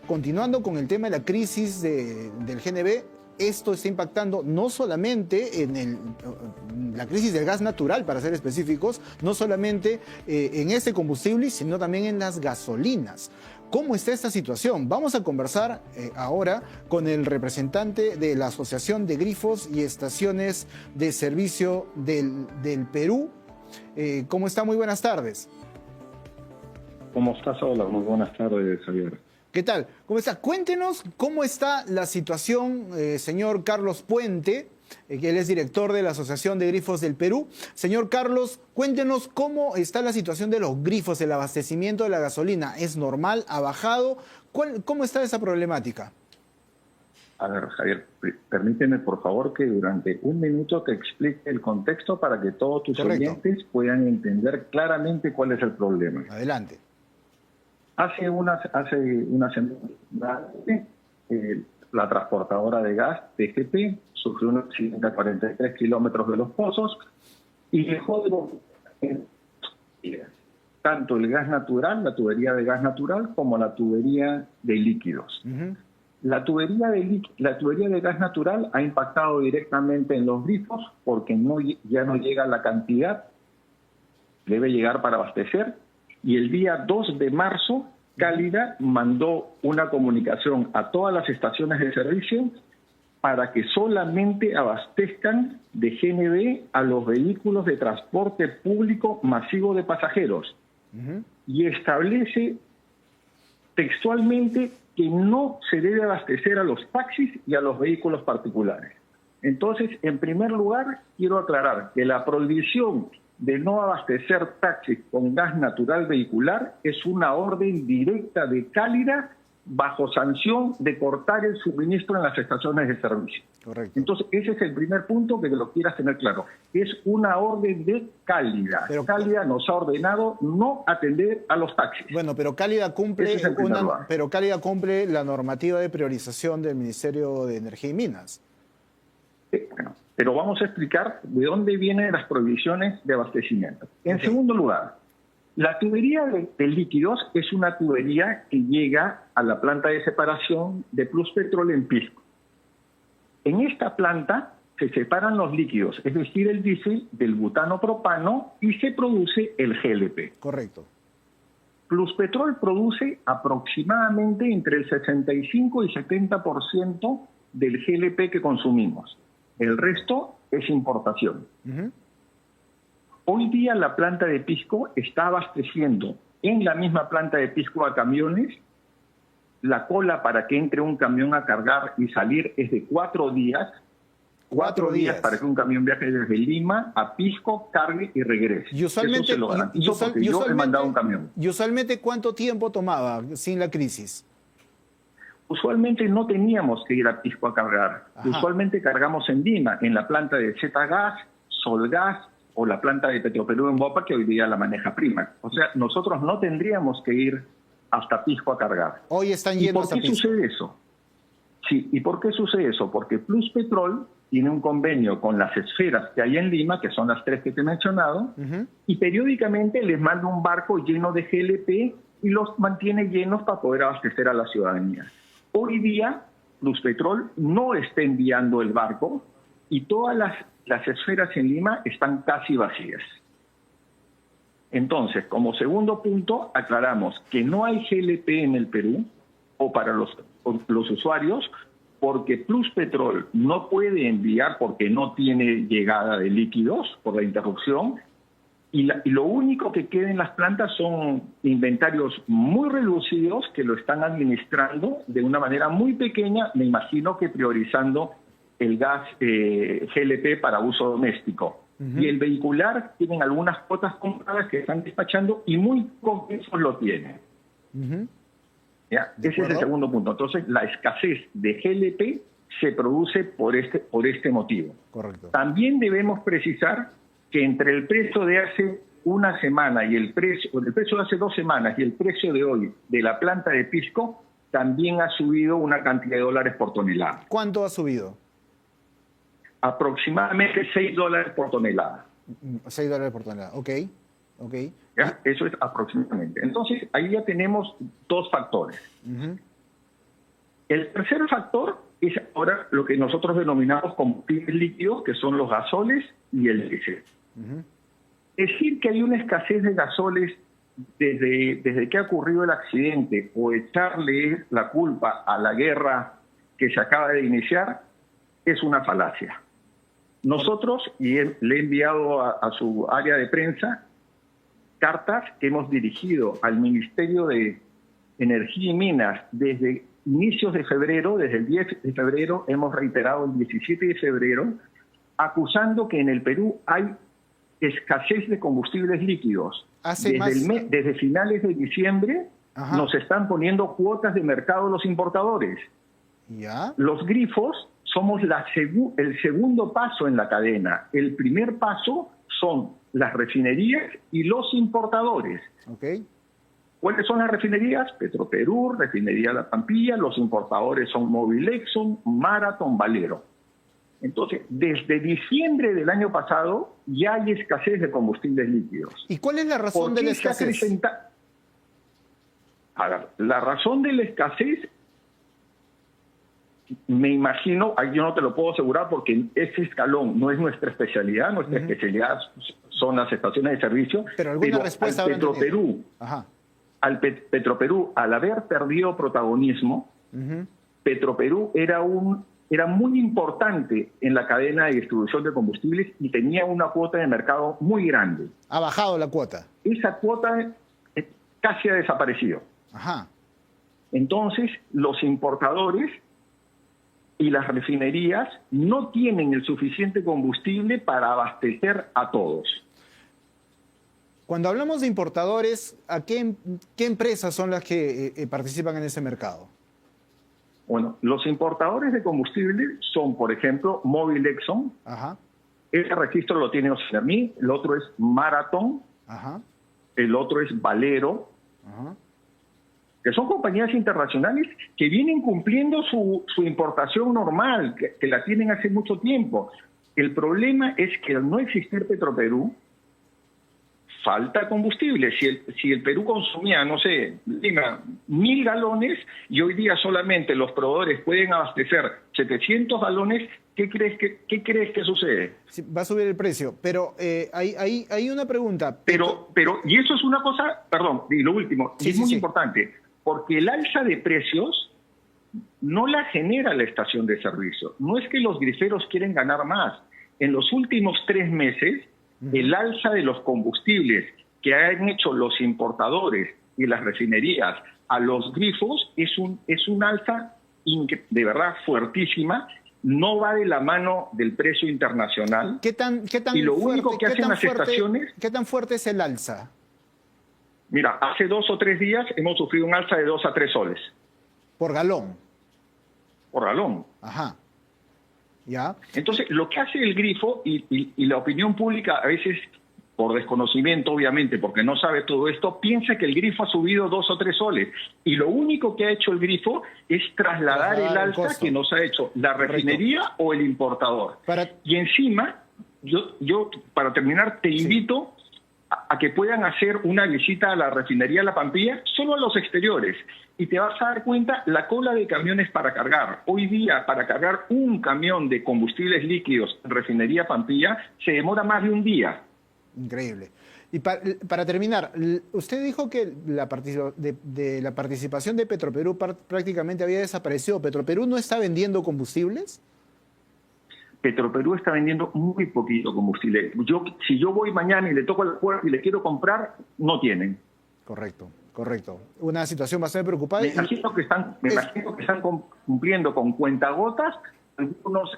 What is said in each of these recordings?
continuando con el tema de la crisis del GNB, esto está impactando no solamente en la crisis del gas natural, para ser específicos, no solamente en este combustible, sino también en las gasolinas. ¿Cómo está esta situación? Vamos a conversar ahora con el representante de la Asociación de Grifos y Estaciones de Servicio del Perú. ¿Cómo está? Muy buenas tardes. ¿Cómo estás? Hola, muy buenas tardes, Javier. ¿Qué tal? ¿Cómo está? Cuéntenos cómo está la situación, señor Carlos Puente, que él es director de la Asociación de Grifos del Perú. Señor Carlos, cuéntenos cómo está la situación de los grifos, el abastecimiento de la gasolina. ¿Es normal? ¿Ha bajado? ¿Cómo está esa problemática? A ver, Javier, permíteme por favor que durante un minuto te explique el contexto para que todos tus oyentes puedan entender claramente cuál es el problema. Adelante. Hace una semana, la transportadora de gas, TGP, sufrió un accidente a 43 kilómetros de Los Pozos y dejó de tanto el gas natural, la tubería de gas natural, como la tubería de líquidos. La tubería de gas natural ha impactado directamente en los grifos porque ya no llega la cantidad, debe llegar para abastecer. Y el día 2 de marzo, Cálida mandó una comunicación a todas las estaciones de servicio para que solamente abastezcan de GNB a los vehículos de transporte público masivo de pasajeros. Y establece textualmente que no se debe abastecer a los taxis y a los vehículos particulares. Entonces, en primer lugar, quiero aclarar que la prohibición de no abastecer taxis con gas natural vehicular es una orden directa de Cálida bajo sanción de cortar el suministro en las estaciones de servicio. Correcto. Entonces, ese es el primer punto que lo quieras tener claro. Es una orden de Cálida. Pero Cálida nos ha ordenado no atender a los taxis. Bueno, pero Cálida cumple, cumple la normativa de priorización del Ministerio de Energía y Minas. Bueno, pero vamos a explicar de dónde vienen las prohibiciones de abastecimiento. En segundo lugar, la tubería de líquidos es una tubería que llega a la planta de separación de Pluspetrol en Pisco. En esta planta se separan los líquidos, es decir, el diésel del butano propano, y se produce el GLP. Correcto. Pluspetrol produce aproximadamente entre el 65 y 70% del GLP que consumimos. El resto es importación. Hoy día la planta de Pisco está abasteciendo en la misma planta de Pisco a camiones. La cola para que entre un camión a cargar y salir es de 4 días. 4 días para que un camión viaje desde Lima a Pisco, cargue y regrese. Y usualmente, eso se lo garantizo porque yo he mandado un camión. ¿Y usualmente cuánto tiempo tomaba sin la crisis? Usualmente no teníamos que ir a Pisco a cargar. Usualmente cargamos en Lima, en la planta de Zgas, Solgas o la planta de Petroperú en Bopa, que hoy día la maneja Prima. O sea, nosotros no tendríamos que ir hasta Pisco a cargar. Hoy están yendo hasta Pisco. ¿Y por qué sucede eso? Sí, ¿y por qué sucede eso? Porque Pluspetrol tiene un convenio con las esferas que hay en Lima, que son las 3 que te he mencionado, y periódicamente les manda un barco lleno de GLP y los mantiene llenos para poder abastecer a la ciudadanía. Hoy día, Pluspetrol no está enviando el barco y todas las esferas en Lima están casi vacías. Entonces, como segundo punto, aclaramos que no hay GLP en el Perú o para los usuarios porque Pluspetrol no puede enviar porque no tiene llegada de líquidos por la interrupción. Y lo único que queda en las plantas son inventarios muy reducidos que lo están administrando de una manera muy pequeña, me imagino que priorizando el gas GLP para uso doméstico. Y el vehicular tienen algunas cuotas compradas que están despachando y muy pocos lo tienen. ¿Ya? Ese es el segundo punto. Entonces, la escasez de GLP se produce por este motivo. Correcto. También debemos precisar que entre el precio de hace una semana y el precio de hace 2 semanas y el precio de hoy de la planta de Pisco también ha subido una cantidad de dólares por tonelada. ¿Cuánto ha subido? Aproximadamente $6 por tonelada. $6 por tonelada, ok. ¿Ya? Eso es aproximadamente. Entonces, ahí ya tenemos 2 factores. El tercer factor es ahora lo que nosotros denominamos combustibles líquidos, que son los gasoles y el diésel. Decir que hay una escasez de gasoles desde que ha ocurrido el accidente o echarle la culpa a la guerra que se acaba de iniciar es una falacia. Nosotros, le he enviado a su área de prensa cartas que hemos dirigido al Ministerio de Energía y Minas desde inicios de febrero, desde el 10 de febrero, hemos reiterado el 17 de febrero, acusando que en el Perú hay escasez de combustibles líquidos. Desde finales de diciembre nos están poniendo cuotas de mercado los importadores. ¿Ya? Los grifos somos el segundo paso en la cadena. El primer paso son las refinerías y los importadores. Okay. ¿Cuáles son las refinerías? Petroperú, Refinería La Pampilla, los importadores son Mobil Exxon, Marathon, Valero. Entonces, desde diciembre del año pasado ya hay escasez de combustibles líquidos. ¿Y cuál es la razón de la escasez? A ver, la razón de la escasez, me imagino, yo no te lo puedo asegurar porque ese escalón no es nuestra especialidad, nuestra especialidad son las estaciones de servicio. Pero alguna respuesta habrán tenido. Al Petroperú, al haber perdido protagonismo, Petroperú era muy importante en la cadena de distribución de combustibles y tenía una cuota de mercado muy grande. ¿Ha bajado la cuota? Esa cuota casi ha desaparecido. Entonces, los importadores y las refinerías no tienen el suficiente combustible para abastecer a todos. Cuando hablamos de importadores, ¿a qué empresas son las que participan en ese mercado? Bueno, los importadores de combustible son, por ejemplo, Mobil Exxon. Ese registro lo tiene Oceaní, el otro es Marathon, el otro es Valero, que son compañías internacionales que vienen cumpliendo su importación normal, que la tienen hace mucho tiempo. El problema es que al no existir Petroperú, falta combustible. Si el Perú consumía, no sé, 1.000 galones y hoy día solamente los proveedores pueden abastecer 700 galones, ¿qué crees que sucede? Sí, va a subir el precio, pero hay una pregunta. Pero, y eso es una cosa, perdón, y lo último, es muy importante, porque el alza de precios no la genera la estación de servicio. No es que los griferos quieren ganar más. En los últimos 3 meses, el alza de los combustibles que han hecho los importadores y las refinerías a los grifos es un alza de verdad fuertísima, no va de la mano del precio internacional. ¿Qué tan y lo fuerte, único que hacen las estaciones... ¿Qué tan fuerte es el alza? Mira, hace 2 o 3 días hemos sufrido un alza de 2 a 3 soles. ¿Por galón? Por galón. ¿Ya? Entonces, lo que hace el grifo y la opinión pública, a veces por desconocimiento, obviamente, porque no sabe todo esto, piensa que el grifo ha subido 2 o 3 soles. Y lo único que ha hecho el grifo es trasladar el alza que nos ha hecho la refinería o el importador. Y encima, yo para terminar, te invito a que puedan hacer una visita a la refinería La Pampilla, solo a los exteriores. Y te vas a dar cuenta la cola de camiones para cargar. Hoy día, para cargar un camión de combustibles líquidos en refinería Pampilla, se demora más de un día. Increíble. Y para terminar, usted dijo que la participación de Petroperú prácticamente había desaparecido. ¿Petroperú no está vendiendo combustibles? Petroperú está vendiendo muy poquito combustible. Si yo voy mañana y le toco la puerta y le quiero comprar, no tienen. Correcto. Una situación bastante preocupante. Me imagino que están cumpliendo con cuentagotas algunos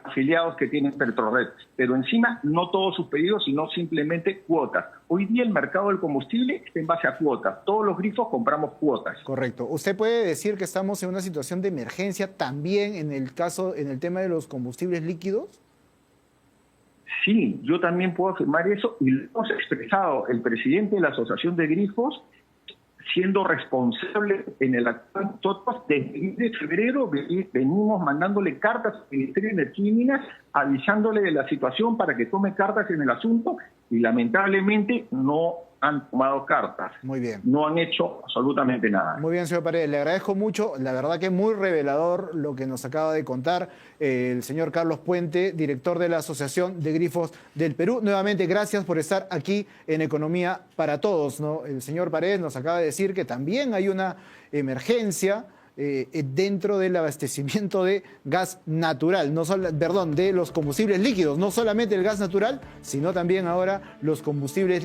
afiliados que tienen Petrored, pero encima no todos sus pedidos, sino simplemente cuotas. Hoy día el mercado del combustible está en base a cuotas. Todos los grifos compramos cuotas. Correcto. ¿Usted puede decir que estamos en una situación de emergencia también en el tema de los combustibles líquidos? Sí, yo también puedo afirmar eso y lo hemos expresado el presidente de la Asociación de Grifos, siendo responsable en el actual. Nosotros desde el 10 de febrero venimos mandándole cartas al Ministerio de Energía y Minas avisándole de la situación para que tome cartas en el asunto y lamentablemente no han tomado cartas. Muy bien. No han hecho absolutamente nada. Muy bien, señor Paredes, le agradezco mucho. La verdad que es muy revelador lo que nos acaba de contar el señor Carlos Puente, director de la Asociación de Grifos del Perú. Nuevamente, gracias por estar aquí en Economía para Todos, ¿no? El señor Paredes nos acaba de decir que también hay una emergencia dentro del abastecimiento de gas natural, de los combustibles líquidos, no solamente el gas natural, sino también ahora los combustibles líquidos.